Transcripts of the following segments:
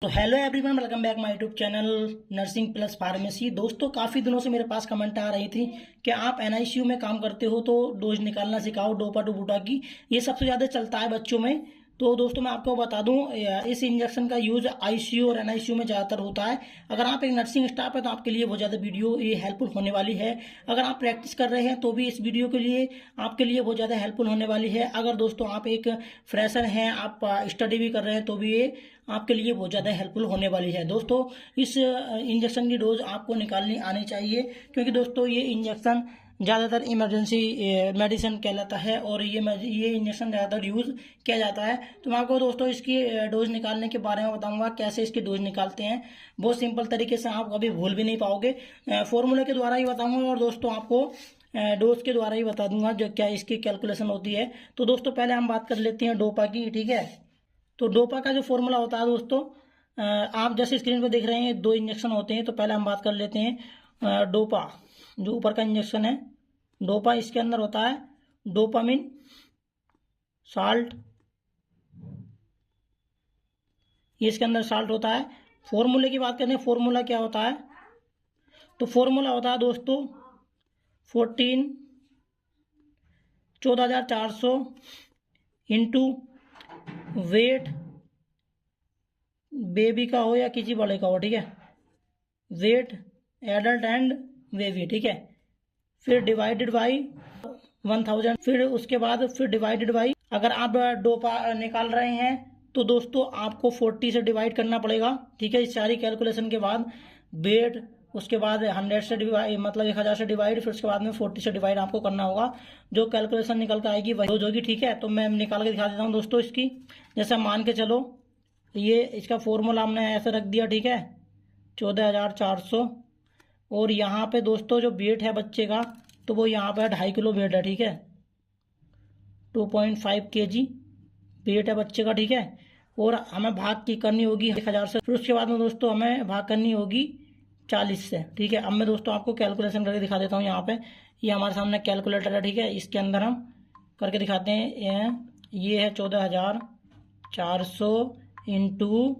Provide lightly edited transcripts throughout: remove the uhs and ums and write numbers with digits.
तो hello everyone, welcome back my YouTube channel nursing plus pharmacy. दोस्तों, काफ़ी दिनों से मेरे पास कमेंट आ रही थी कि आप एनआईसीयू में काम करते हो तो डोज निकालना सिखाओ डोपा डुबूटा की। ये सबसे ज़्यादा चलता है बच्चों में। तो दोस्तों, मैं आपको बता दूं, इस इंजेक्शन का यूज़ आईसीयू और एनआईसीयू में ज़्यादातर होता है। अगर आप एक नर्सिंग स्टाफ है तो आपके लिए बहुत ज़्यादा वीडियो ये हेल्पफुल होने वाली है। अगर आप प्रैक्टिस कर रहे हैं तो भी इस वीडियो के लिए आपके लिए बहुत ज़्यादा हेल्पफुल होने वाली है। अगर दोस्तों आप एक फ्रेशर हैं, आप स्टडी भी कर रहे हैं, तो भी ये आपके लिए बहुत ज़्यादा हेल्पफुल होने वाली है। दोस्तों, इस इंजेक्शन की डोज आपको निकालनी आनी चाहिए, क्योंकि दोस्तों ये इंजेक्शन ज़्यादातर इमरजेंसी मेडिसिन कहलाता है और ये इंजेक्शन ज़्यादातर यूज़ किया जाता है। तो मैं आपको दोस्तों इसकी डोज निकालने के बारे में बताऊंगा, कैसे इसकी डोज निकालते हैं। बहुत सिंपल तरीके से, आप कभी भूल भी नहीं पाओगे। फॉर्मूले के द्वारा ही बताऊंगा और दोस्तों आपको डोज के द्वारा ही बता दूंगा जो क्या इसकी कैलकुलेशन होती है। तो दोस्तों, पहले हम बात कर लेते हैं डोपा की, ठीक है। तो डोपा का जो फॉर्मूला होता है दोस्तों, आप जैसे स्क्रीन पर देख रहे हैं, दो इंजेक्शन होते हैं। तो पहले हम बात कर लेते हैं डोपा, जो ऊपर का इंजेक्शन है डोपा। इसके अंदर होता है डोपामिन साल्ट, ये इसके अंदर साल्ट होता है। फॉर्मूले की बात करें, फॉर्मूला क्या होता है, तो फॉर्मूला होता है दोस्तों 14,400 इंटू वेट, बेबी का हो या किसी बड़े का हो, ठीक है। वेट एडल्ट एंड बेबी, ठीक है। फिर डिवाइडेड बाई 1000, फिर उसके बाद फिर डिवाइडेड बाई, अगर आप डोपा निकाल रहे हैं तो दोस्तों आपको 40 से डिवाइड करना पड़ेगा, ठीक है। इस सारी कैलकुलेशन के बाद वेट, उसके बाद 100 से डिवाइड, मतलब 1000 से डिवाइड, फिर उसके बाद में 40 से डिवाइड आपको करना होगा। जो कैलकुलेशन निकल कर आएगी वही डोज होगी, ठीक है। तो मैं निकाल के दिखा देता हूँ दोस्तों इसकी। जैसे मान के चलो, ये इसका फॉर्मूला हमने ऐसे रख दिया, ठीक है, 14,400। और यहाँ पे दोस्तों जो वेट है बच्चे का, तो वो यहाँ पे 2.5 किलो वेट है, ठीक है। 2.5 kg वेट है बच्चे का, ठीक है। और हमें भाग की करनी होगी 1000 से, फिर उसके बाद में दोस्तों हमें भाग करनी होगी 40 से, ठीक है। अब मैं दोस्तों आपको कैलकुलेशन करके दिखा देता हूँ। यहाँ पे ये हमारे सामने कैलकुलेटर है, ठीक है। इसके अंदर हम करके दिखाते हैं। ये है 14,400 इंटू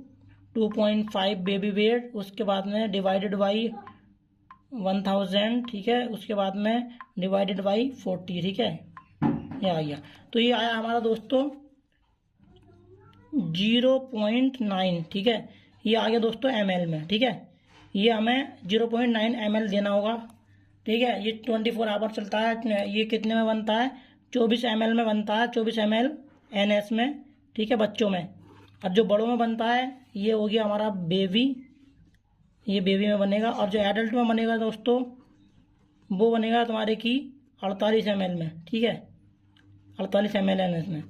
2.5 बेबी वेट, उसके बाद में डिवाइडेड बाई 1000, ठीक है। उसके बाद में डिवाइडेड बाई 40, ठीक है। ये आ गया। तो ये आया हमारा दोस्तों 0.9, ठीक है। ये आ गया दोस्तों ml में, ठीक है। ये हमें 0.9 ml देना होगा, ठीक है। ये 24 आवर चलता है। ये कितने में बनता है, 24 ml में बनता है, 24 ml NS में, ठीक है, बच्चों में। और जो बड़ों में बनता है ये हो गया हमारा बेबी, ये बेबी में बनेगा। और जो एडल्ट में बनेगा दोस्तों, वो बनेगा तुम्हारे की 48 ml में, ठीक है, 48 ml NS में।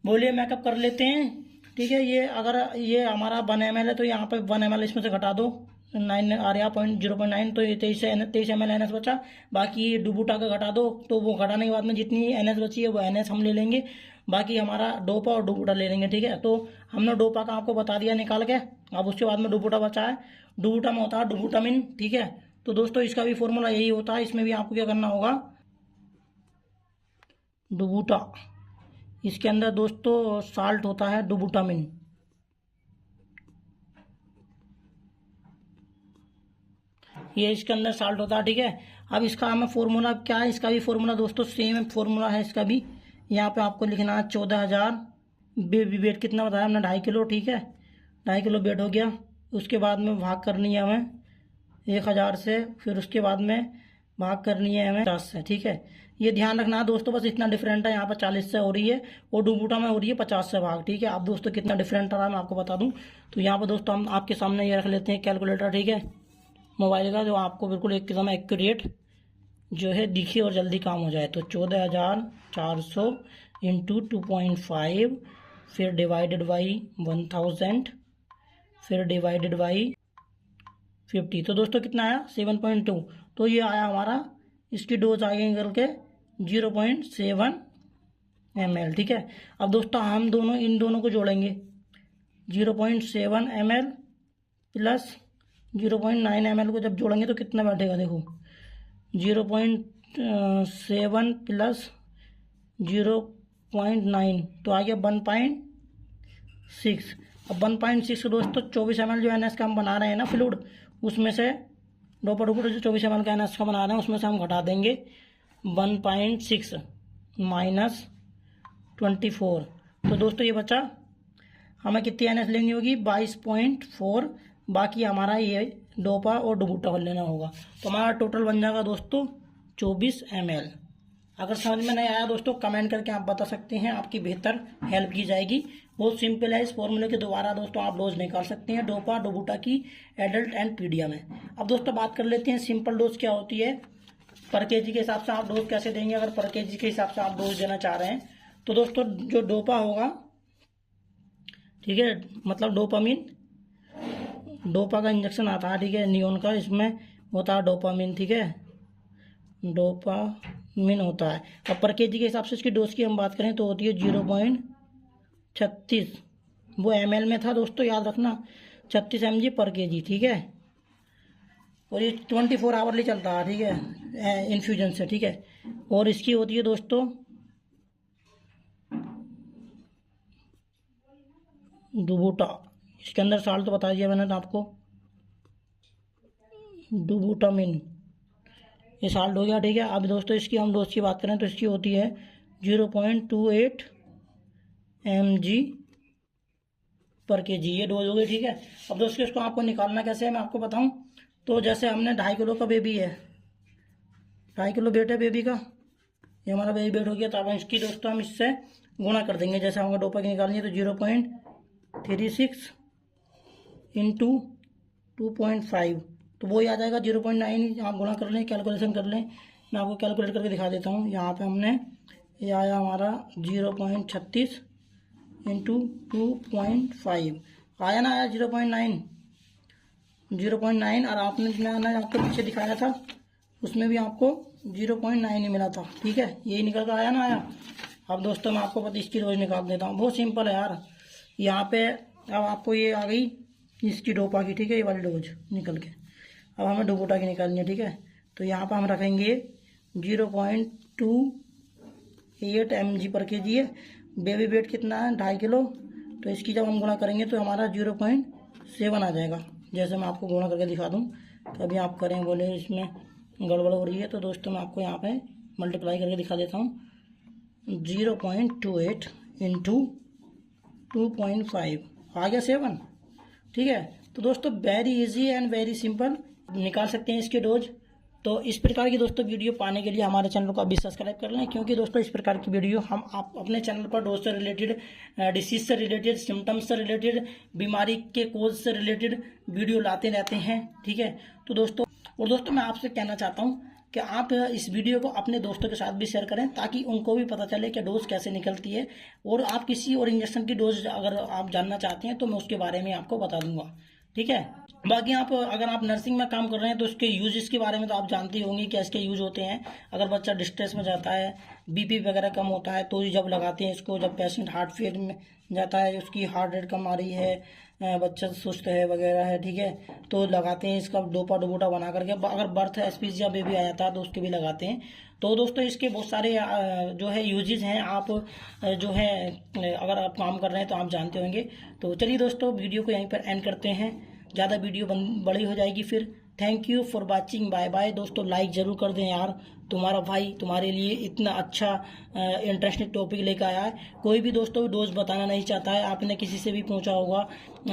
बोलिए मैकअप कर लेते हैं, ठीक है। ये अगर ये हमारा 1 ml है तो यहाँ पे 1 ml इसमें से घटा दो, 9 आ रहा 0.9, तो ये 23 ml NS बचा। बाकी डुबूटा का घटा दो, तो वो घटाने के बाद में जितनी NS बची है वो NS हम ले लेंगे, बाकी हमारा डोपा और डुबूटा ले लेंगे, ठीक है। तो हमने डोपा का आपको बता दिया निकाल के। अब उसके बाद में डुबूटा बचा है। डुबूटा में होता है डुबूटामिन, ठीक है। तो दोस्तों इसका भी फॉर्मूला यही होता है। इसमें भी आपको क्या करना होगा, डुबूटा, इसके अंदर दोस्तों साल्ट होता है डुबूटामिन, ये इसके अंदर साल्ट होता है, ठीक है। अब इसका हमें फॉर्मूला क्या है, इसका भी फॉर्मूला दोस्तों सेम फॉर्मूला है इसका भी। यहाँ पे आपको लिखना है 14,000, बेबी वेट कितना बताया हमने, 2.5 किलो, ठीक है। 2.5 किलो वेट हो गया। उसके बाद में भाग करनी है हमें 1000 से, फिर उसके बाद में भाग करनी है हमें 50 से, ठीक है। ये ध्यान रखना है दोस्तों, बस इतना डिफरेंट है। यहाँ पर 40 से हो रही है और डुबूटा में हो रही है 50 से भाग, ठीक है। अब दोस्तों कितना डिफरेंट आ रहा है मैं आपको बता दूं। तो यहाँ पर दोस्तों हम आपके सामने ये रख लेते हैं कैलकुलेटर, ठीक है, मोबाइल का, जो आपको बिल्कुल एकदम एक्यूरेट जो है दिखे और जल्दी काम हो जाए। तो 14,400 इंटू 2.5, फिर डिवाइडेड बाई 1000, फिर डिवाइडेड बाई 50। तो दोस्तों कितना आया, 7.2। तो ये आया हमारा, इसकी डोज आ गई करके 0.7 ml, ठीक है। अब दोस्तों हम दोनों इन दोनों को जोड़ेंगे, 0.7 ml प्लस 0.9 ml को जब जोड़ेंगे तो कितना बैठेगा, देखो 0.7 प्लस 0.9, तो आ गया 1.6। अब 1.6 दोस्तों 24 ml जो NS का हम बना रहे हैं ना फ्लूइड, उसमें से डोपा डुबुटा जो 24 ml का NS का बना रहे हैं उसमें से हम घटा देंगे 1.6 माइनस 24। तो दोस्तों ये बचा, हमें कितनी NS लेनी होगी 22.4, बाकी हमारा ये डोपा और डुबुटा लेना होगा। तो हमारा टोटल बन जाएगा दोस्तों 24 ml। अगर समझ में नहीं आया दोस्तों कमेंट करके आप बता सकते हैं, आपकी बेहतर हेल्प की जाएगी। बहुत सिंपल है, इस फॉर्मूले के द्वारा दोस्तों आप डोज निकाल सकते हैं डोपा डुबुटा की एडल्ट एंड पीडिया में। अब दोस्तों बात कर लेते हैं सिंपल डोज क्या होती है, पर केजी के हिसाब से आप डोज कैसे देंगे। अगर पर केजी के हिसाब से आप डोज देना चाह रहे हैं तो दोस्तों जो डोपा होगा, ठीक है, मतलब डोपामिन, डोपा का इंजेक्शन आता है, ठीक है, नियोन का, इसमें होता है डोपामिन, ठीक है, डोपामिन होता है। अब पर केजी के हिसाब से इसकी डोज की हम बात करें तो होती है 0.36, वो ml में था दोस्तों, याद रखना 36 mg पर केजी, ठीक है। और ये 24 आवरली चलता है, ठीक है, इन्फ्यूजन से, ठीक है। और इसकी होती है दोस्तों डुबुटा, इसके अंदर साल तो बता दिया मैंने आपको, डुबुटामिन, ये साल्ट हो गया, ठीक है। अब दोस्तों इसकी हम डोज की बात करें तो इसकी होती है 0.28 mg पर केजी, ये डोज हो गई, ठीक है। अब दोस्तों इसको आपको निकालना कैसे है मैं आपको बताऊं। तो जैसे हमने 2.5 किलो का बेबी है, 2.5 किलो वेट है बेबी का, ये हमारा बेबी वेट हो गया। तो अब इसकी दोस्तों हम इससे गुणा कर देंगे। जैसे हमें डोपा की निकालनी है तो 0.36 इंटू 2.5, तो वो ही आ जाएगा 0.9। आप गुणा कर लें, कैलकुलेशन कर लें, मैं आपको कैलकुलेट करके दिखा देता हूँ। यहाँ पे हमने ये आया हमारा 0.36 इंटू 2.5, आया ना, आया 0.9। और आपने मैंने आपको पीछे दिखाया था उसमें भी आपको 0.9 ही मिला था, ठीक है, यही निकल कर आया ना, आया। अब दोस्तों मैं आपको पता इसकी डोज निकाल देता हूँ, बहुत सिंपल है यार। यहाँ पे अब आपको ये आ गई इसकी डोपा की, ठीक है, ये वाली डोज निकल के। अब हमें डुबुटा की निकालनी है, ठीक है। तो यहाँ पर हम रखेंगे 0.28 mg पर केजी है, बेबी वेट कितना है 2.5 किलो, तो इसकी जब हम गुणा करेंगे तो हमारा 0.7 आ जाएगा। जैसे मैं आपको गुणा करके दिखा दूँ, कभी आप करें बोले इसमें गड़बड़ हो रही है, तो दोस्तों मैं आपको यहाँ पे मल्टीप्लाई करके दिखा देता हूँ। 0.28 इंटू 2.5 आ गया 7, ठीक है। तो दोस्तों very easy and very simple निकाल सकते हैं इसके डोज। तो इस प्रकार की दोस्तों वीडियो पाने के लिए हमारे चैनल को अभी सब्सक्राइब कर लें, क्योंकि दोस्तों इस प्रकार की वीडियो हम आप अपने चैनल पर डोज से रिलेटेड, डिसीज से रिलेटेड, सिम्टम्स से रिलेटेड, बीमारी के कोज से रिलेटेड वीडियो लाते रहते हैं, ठीक है। तो दोस्तों मैं आपसे कहना चाहता हूँ कि आप इस वीडियो को अपने दोस्तों के साथ भी शेयर करें, ताकि उनको भी पता चले कि डोज कैसे निकलती है। और आप किसी और इंजेक्शन की डोज अगर आप जानना चाहते हैं तो मैं उसके बारे में आपको बता दूंगा, ठीक है। बाकी आप अगर आप नर्सिंग में काम कर रहे हैं तो इसके यूजेस के बारे में तो आप जानते ही होंगे क्या इसके यूज होते हैं। अगर बच्चा डिस्ट्रेस में जाता है, बीपी वगैरह कम होता है, तो जब लगाते हैं इसको, जब पेशेंट हार्ट फेल में जाता है, उसकी हार्ट रेट कम आ रही है, बच्चा सुस्त है वगैरह है, ठीक है, तो लगाते हैं इसका डोपा डुबुटा बना करके। अगर बर्थ एस्पीज या बेबी आ जाता है तो उसके भी लगाते हैं। तो दोस्तों इसके बहुत सारे जो है यूजेस हैं, आप जो है अगर आप काम कर रहे हैं तो आप जानते होंगे। तो चलिए दोस्तों वीडियो को यहीं पर एंड करते हैं, ज़्यादा वीडियो बड़ी हो जाएगी फिर। Thank you for watching, bye bye. दोस्तों लाइक ज़रूर कर दें यार, तुम्हारा भाई तुम्हारे लिए इतना अच्छा इंटरेस्टिंग टॉपिक लेकर आया है। कोई भी दोस्तों डोज बताना नहीं चाहता है, आपने किसी से भी पूछा होगा,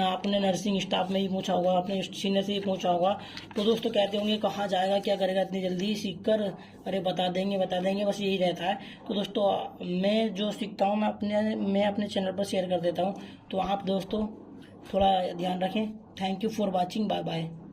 आपने नर्सिंग स्टाफ में भी पूछा होगा, आपने सीनियर से भी पूछा होगा, तो दोस्तों कहते होंगे कहाँ जाएगा, क्या करेगा इतनी जल्दी सीख कर, अरे बता देंगे, बस यही रहता है। तो दोस्तों मैं जो सीखता हूँ मैं अपने चैनल पर शेयर कर देता हूँ, तो आप दोस्तों थोड़ा ध्यान रखें। Thank you for watching, bye bye.